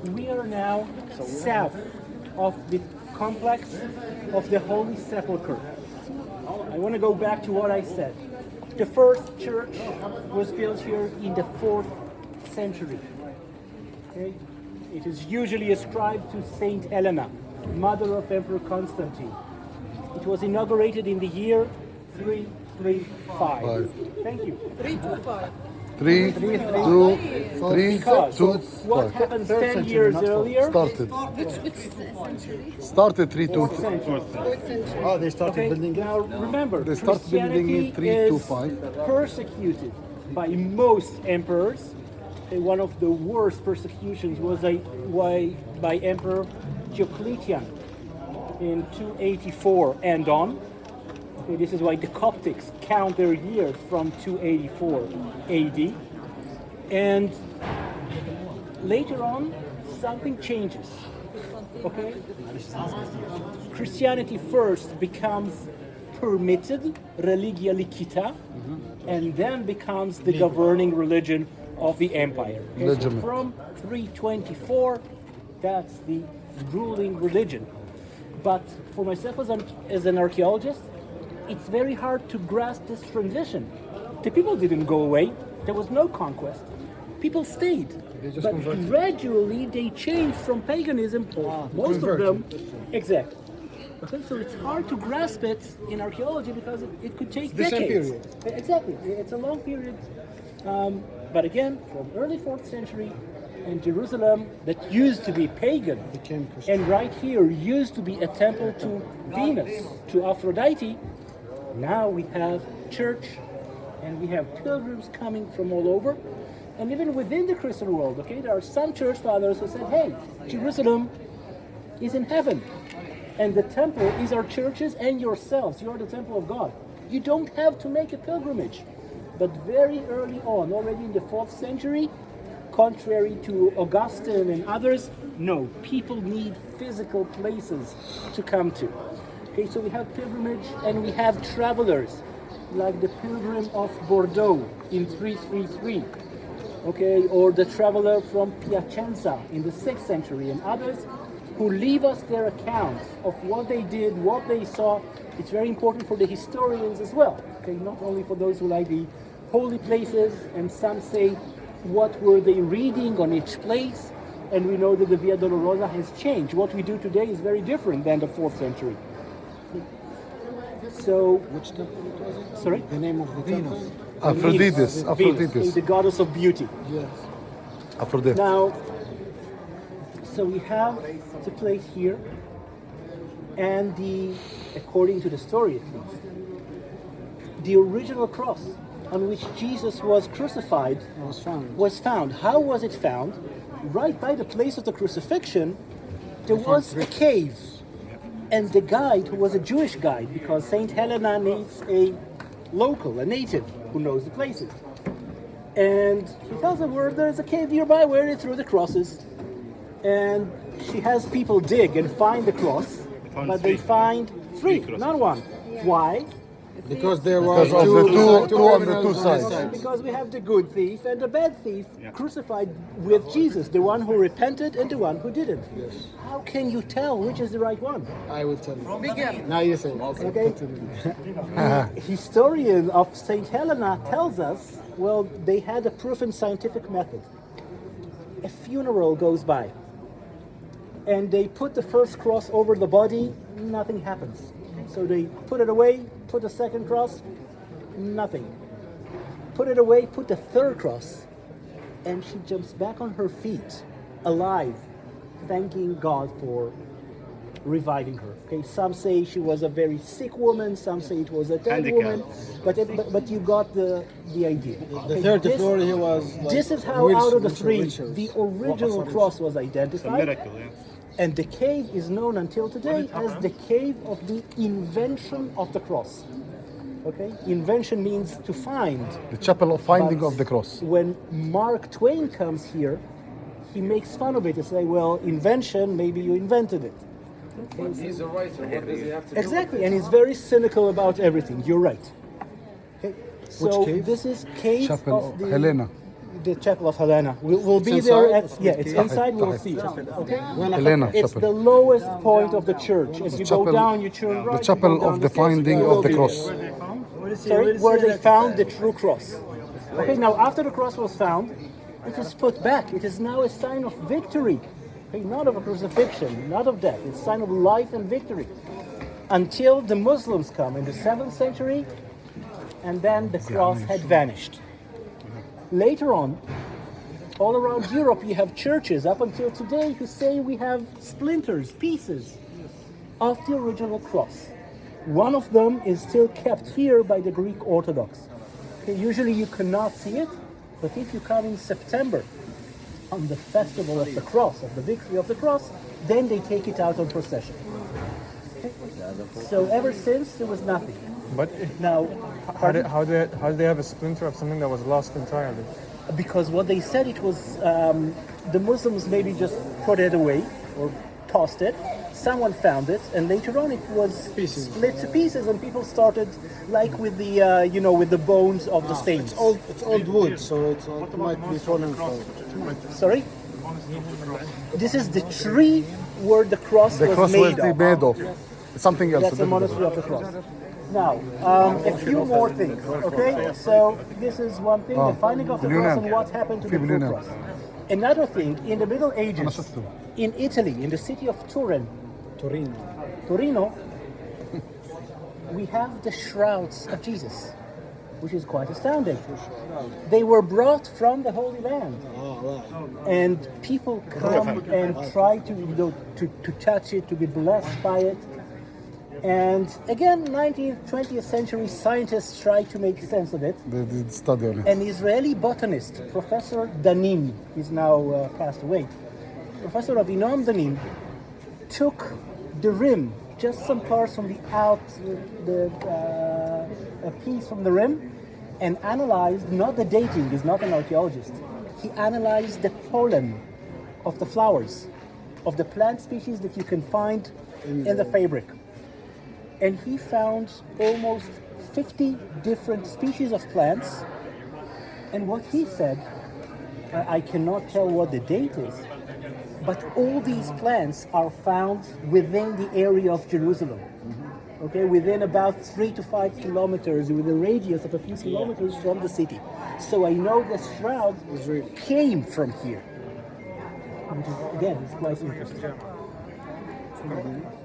We are now south of the complex of the Holy Sepulchre. I want to go back to what I said. The first church was built here in the 4th century. Okay? It is usually ascribed to Saint Helena, mother of Emperor Constantine. It was inaugurated in the year 335. Thank you. 325. 3, 2, 3, Because 2, what 5. happened 10 years earlier? Which century? Started 3, 2, 4th century. 4th century. Oh, they started Okay, building it? now remember, They start building Christianity in 3 to is 5. persecuted by most emperors. And one of the worst persecutions was by Emperor Diocletian in 284 and on. Okay, this is why the Coptics count their years from 284 AD. And later on, something changes. Okay? Christianity first becomes permitted, religia licita, and then becomes the governing religion of the empire. Okay, so Legitimate. from 324, that's the ruling religion. But for myself as an archaeologist, it's very hard to grasp this transition. The people didn't go away. There was no conquest. People stayed. just But converted. gradually they changed from paganism, or most converted. of them. Exactly. Okay, so it's hard to grasp it in archaeology because it could take the same decades. period. Exactly. It's a long period. But again, from early 4th century, and Jerusalem that used to be pagan, Became Christian. and right here used to be a temple to Venus, to Aphrodite. Now we have church, and we have pilgrims coming from all over. And even within the Christian world, okay, there are some church fathers who said, hey, Jerusalem is in heaven. And the temple is our churches and yourselves. You are the temple of God. You don't have to make a pilgrimage. But very early on, already in the 4th century, contrary to Augustine and others, no, people need physical places to come to. Okay, so we have pilgrimage and we have travelers, like the pilgrim of Bordeaux in 333. Okay, or the traveler from Piacenza in the 6th century, and others who leave us their accounts of what they did, what they saw. It's very important for the historians as well. Okay, not only for those who like the holy places, and some say what were they reading on each place, and we know that the Via Dolorosa has changed. What we do today is very different than the 4th century. So, Which temple it was it? sorry? The name of the temple? Aphrodite. Venus, the goddess of beauty. Yes. Aphrodite. Now, so we have the place here, and according to the story at least, the original cross on which Jesus was crucified Was found. How was it found? Right by the place of the crucifixion, there was a cave. And the guide, who was a Jewish guide, because Saint Helena needs a local, a native, who knows the places. And he tells them where there's a cave nearby where they threw the crosses. And she has people dig and find the cross, but they find three, not one. Why? Because there was Because of the two on the two criminals sides. Because we have the good thief and the bad thief crucified with Jesus, the one who repented and the one who didn't. Yes. How can you tell which is the right one? I will tell you. Begin. Now you say. Okay. Historian of St. Helena tells us, well, they had a proven scientific method. A funeral goes by, and they put the first cross over the body, nothing happens. So they put it away, put the second cross, nothing. Put it away, put the third cross, and she jumps back on her feet, alive, thanking God for reviving her. Okay, some say she was a very sick woman, some say it was a dead woman, but you got the idea. The Okay, third this- floor he was like This is how rich- out of the rich- three, riches. the original What- cross was It's a identified. miracle, yeah. And the cave is known until today as the cave of the invention of the cross. Okay? Invention means to find. The chapel of finding But of the cross. When Mark Twain comes here, he makes fun of it and say, well, invention, maybe you invented it. He's a writer. What does he have to Exactly, and he's very cynical about everything. You're right. Okay? So cave? this is cave Chapel of of the Helena. the chapel of Helena. We'll be It's there. inside? Yeah, it's inside. We'll see it. Okay. Helena It's chapel. the lowest point of the church. As you go chapel- down, you turn right. The you chapel go down of the stairs, finding you of will the be cross. there. Sorry, where they found the true cross. Okay, now after the cross was found, it is put back. It is now a sign of victory. Okay, not of a crucifixion, not of death. It's a sign of life and victory. Until the Muslims come in the 7th century, and then the cross had vanished. Later on, all around Europe, you have churches up until today who say we have splinters, pieces of the original cross. One of them is still kept here by the Greek Orthodox. Okay, usually you cannot see it, but if you come in September on the festival of the cross, of the victory of the cross, then they take it out on procession. Okay? So ever since there was nothing. But Now, how do they have a splinter of something that was lost entirely? because what they said it was the Muslims maybe just put it away or tossed it. Someone found it, and later on it was split to pieces, and people started like with the with the bones of the saints. It's old wood, so it might be fallen apart. Sorry, this is the tree where the cross The was cross made was of. made of. Something else. That's the monastery of the cross. Now, a few more things. Okay, so this is one thing: the finding of the cross and what happened to the true cross. Another thing, in the Middle Ages, in Italy, in the city of Torino, we have the shrouds of Jesus, which is quite astounding. They were brought from the Holy Land, and people come and try to touch it, to be blessed by it. And again, 19th, 20th century scientists try to make sense of it. They did study on it. An Israeli botanist, Professor Danim, he's now passed away. Professor Avinom Danim took the rim, just some parts from a piece from the rim, and analyzed, not the dating, he's not an archaeologist, he analyzed the pollen of the flowers, of the plant species that you can find in the fabric. And he found almost 50 different species of plants. And what he said, I cannot tell what the date is, but all these plants are found within the area of Jerusalem. Okay, within about 3 to 5 kilometers, with a radius of a few kilometers from the city. So I know the shroud came from here. Which is, again, it's quite interesting.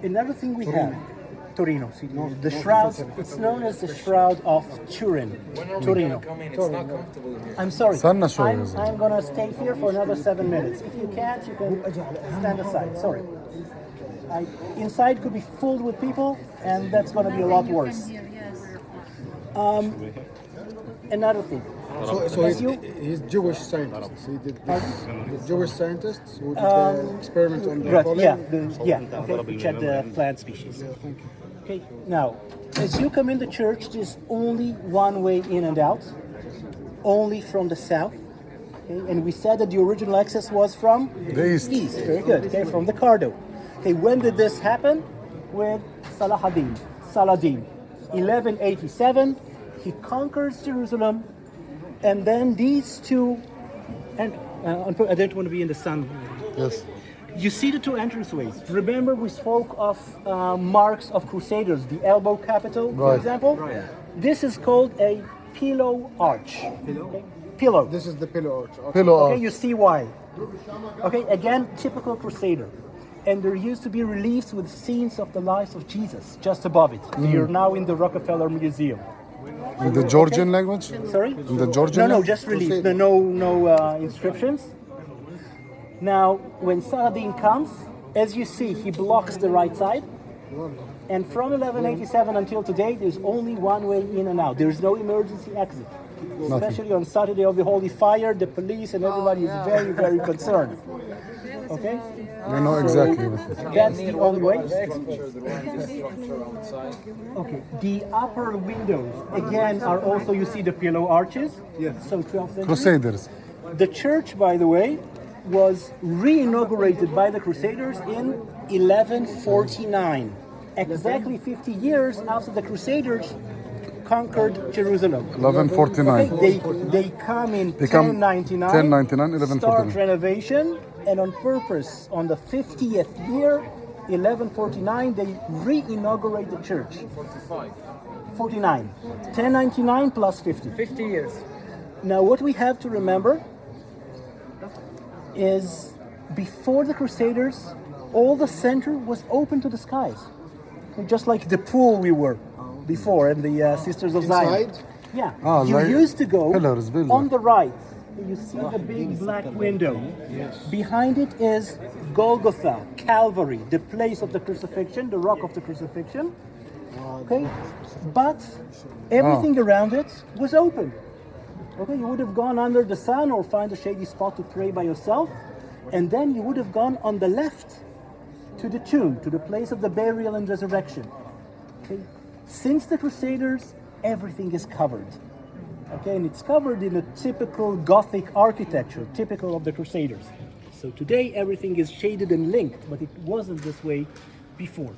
Another thing we have, Torino, the shroud, it's known as the Shroud of Turin. Torino. It's not comfortable here. I'm sorry. Sanna show I'm, is it? I'm gonna stay here for another 7 minutes. If you can't, you can stand aside. Sorry. Inside could be filled with people, and that's gonna be a lot worse. Another thing. So he's Jewish scientists. He did this. The Jewish scientists who did the experiment on the Right, pollen. okay, check the plant species. Okay, now, as you come in the church, there's only one way in and out, only from the south. Okay, and we said that the original access was from The east. Very good. Okay, from the Cardo. Okay, when did this happen? With Saladin. 1187, he conquers Jerusalem, and then these two, and I don't want to be in the sun. Yes. You see the two entranceways. Remember we spoke of marks of crusaders, the elbow capital, for Right. example? This is called a pillow arch. Okay? Pillow. This is the pillow arch. Okay. Pillow Okay, arch. you see why. Okay, again, typical crusader. And there used to be reliefs with scenes of the lives of Jesus just above it. You're now in the Rockefeller Museum. In the Georgian language? Sorry? In the Georgian No, language? just reliefs. No inscriptions. Now, when Saladin comes, as you see, he blocks the right side. And from 1187 until today, there's only one way in and out. There's no emergency exit. Especially on Saturday of the Holy Fire, the police and everybody is very, very concerned. Okay? You know exactly. That's the only way. The Roman structure outside. Okay. The upper windows, again, are also, you see the pillow arches. Yes. So 12th century. Crusaders. The church, by the way, was re-inaugurated by the Crusaders in 1149. Exactly 50 years after the Crusaders conquered Jerusalem. 1149. They come in They come 1099, 1099, start 1149. renovation, and on purpose, on the 50th year, 1149, they re-inaugurate the church. 45. 49. 1099 plus 50. 50 years. Now, what we have to remember is before the Crusaders, all the center was open to the skies. Just like the pool we were before in the Sisters of Zion. Inside? Yeah. Ah, You like used to go pillars, villas. on the right. You see the big black window. Behind it is Golgotha, Calvary, the place of the crucifixion, the rock of the crucifixion. Okay? But everything around it was open. Okay, you would have gone under the sun or find a shady spot to pray by yourself, and then you would have gone on the left to the tomb, to the place of the burial and resurrection. Okay? Since the Crusaders, everything is covered. Okay, and it's covered in a typical Gothic architecture, typical of the Crusaders. So today everything is shaded and linked, but it wasn't this way before.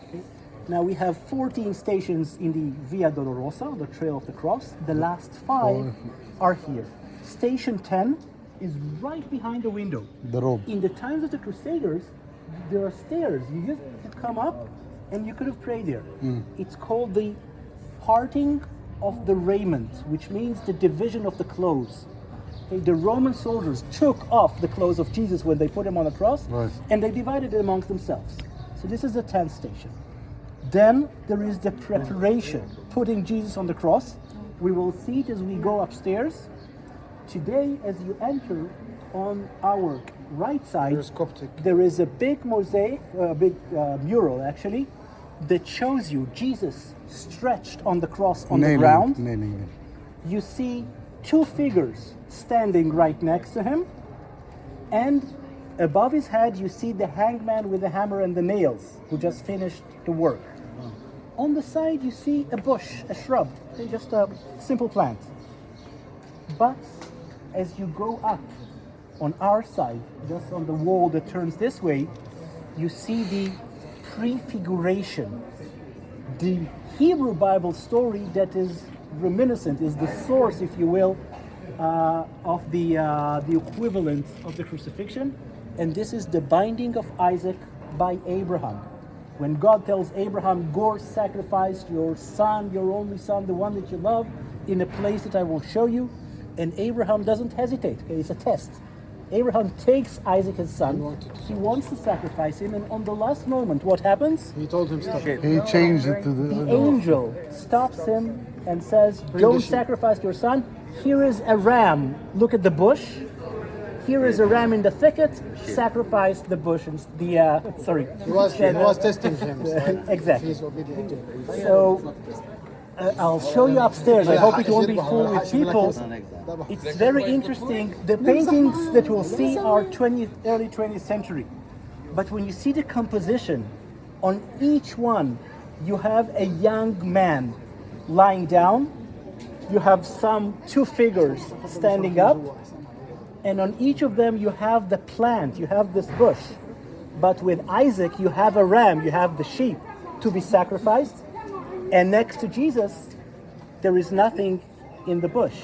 Okay? Now we have 14 stations in the Via Dolorosa, the Trail of the Cross. The last 5 are here. Station 10 is right behind the window. The robe. In the times of the Crusaders, there are stairs. You used to come up and you could have prayed there. It's called the parting of the raiment, which means the division of the clothes. Okay, the Roman soldiers took off the clothes of Jesus when they put him on the cross, Right. and they divided it amongst themselves. So this is the 10th station. Then there is the preparation, putting Jesus on the cross. We will see it as we go upstairs. Today, as you enter on our right side, There's Coptic. there is a big mosaic, a big mural actually, that shows you Jesus stretched on the cross on the ground. Nailing. You see 2 figures standing right next to him, and above his head you see the hangman with the hammer and the nails, who just finished the work. On the side you see a bush, a shrub, just a simple plant. But as you go up on our side, just on the wall that turns this way, you see the prefiguration. The Hebrew Bible story that is reminiscent, is the source, if you will, of the equivalent of the crucifixion. And this is the binding of Isaac by Abraham. When God tells Abraham, go sacrifice your son, your only son, the one that you love, in a place that I will show you. And Abraham doesn't hesitate. Okay, it's a test. Abraham takes Isaac, his son. He wants to sacrifice him, and on the last moment, what happens? He told him stop. He changed it to The the. angel stops him and says, don't sacrifice your son. Here is a ram. Look at the bush. Here is a ram in the thicket. Sacrifice the bush and sorry. He was testing him. So Exactly. He's obedient to him. So I'll show you upstairs. I hope it won't be full with people. It's very interesting. The paintings that we'll see are early 20th century. But when you see the composition, on each one, you have a young man lying down. You have 2 figures standing up. And on each of them, you have the plant, you have this bush. But with Isaac, you have a ram, you have the sheep to be sacrificed. And next to Jesus, there is nothing in the bush.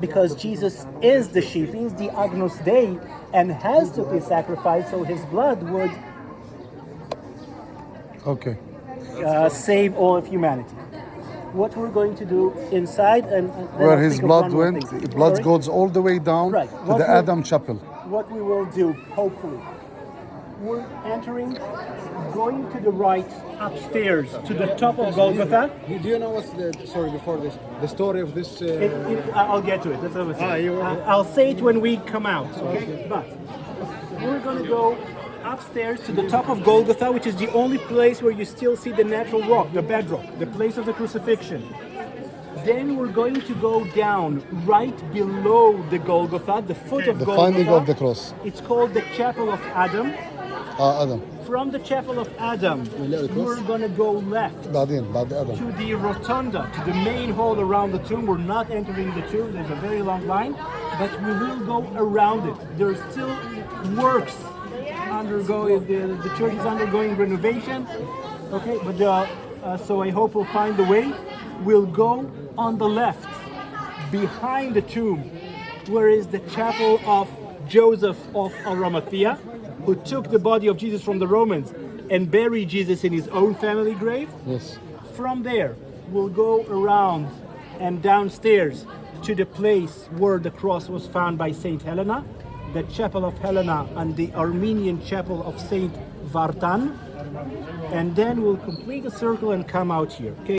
Because Jesus is the sheep, he's the Agnus Dei, and has to be sacrificed, so his blood would Okay. save all of humanity. What we're going to do inside, and then Where I'll his think of blood one more went, thing. blood Sorry? goes all the way down Right. to What the will- Adam Chapel. What we will do, hopefully, we're entering, going to the right, upstairs, to the top of Golgotha. Do you know what's before this, the story of this? I'll get to it. That's what I you- I'll say it when we come out, okay? But we're going to go upstairs to the top of Golgotha, which is the only place where you still see the natural rock, the bedrock, the place of the crucifixion. Then we're going to go down right below the Golgotha, the foot of The Golgotha. finding of the cross. It's called the Chapel of Adam. Adam. From the Chapel of Adam, we're going to go left بعدين بعد آدم. to the rotunda, to the main hall around the tomb. We're not entering the tomb, there's a very long line, but we will go around it. There's still works undergoing, the church is undergoing renovation, okay, but so I hope we'll find the way. We'll go on the left, behind the tomb, where is the chapel of Joseph of Arimathea, who took the body of Jesus from the Romans and buried Jesus in his own family grave. Yes. From there, we'll go around and downstairs to the place where the cross was found by Saint Helena, the Chapel of Helena and the Armenian Chapel of Saint Vartan. And then we'll complete the circle and come out here. Okay?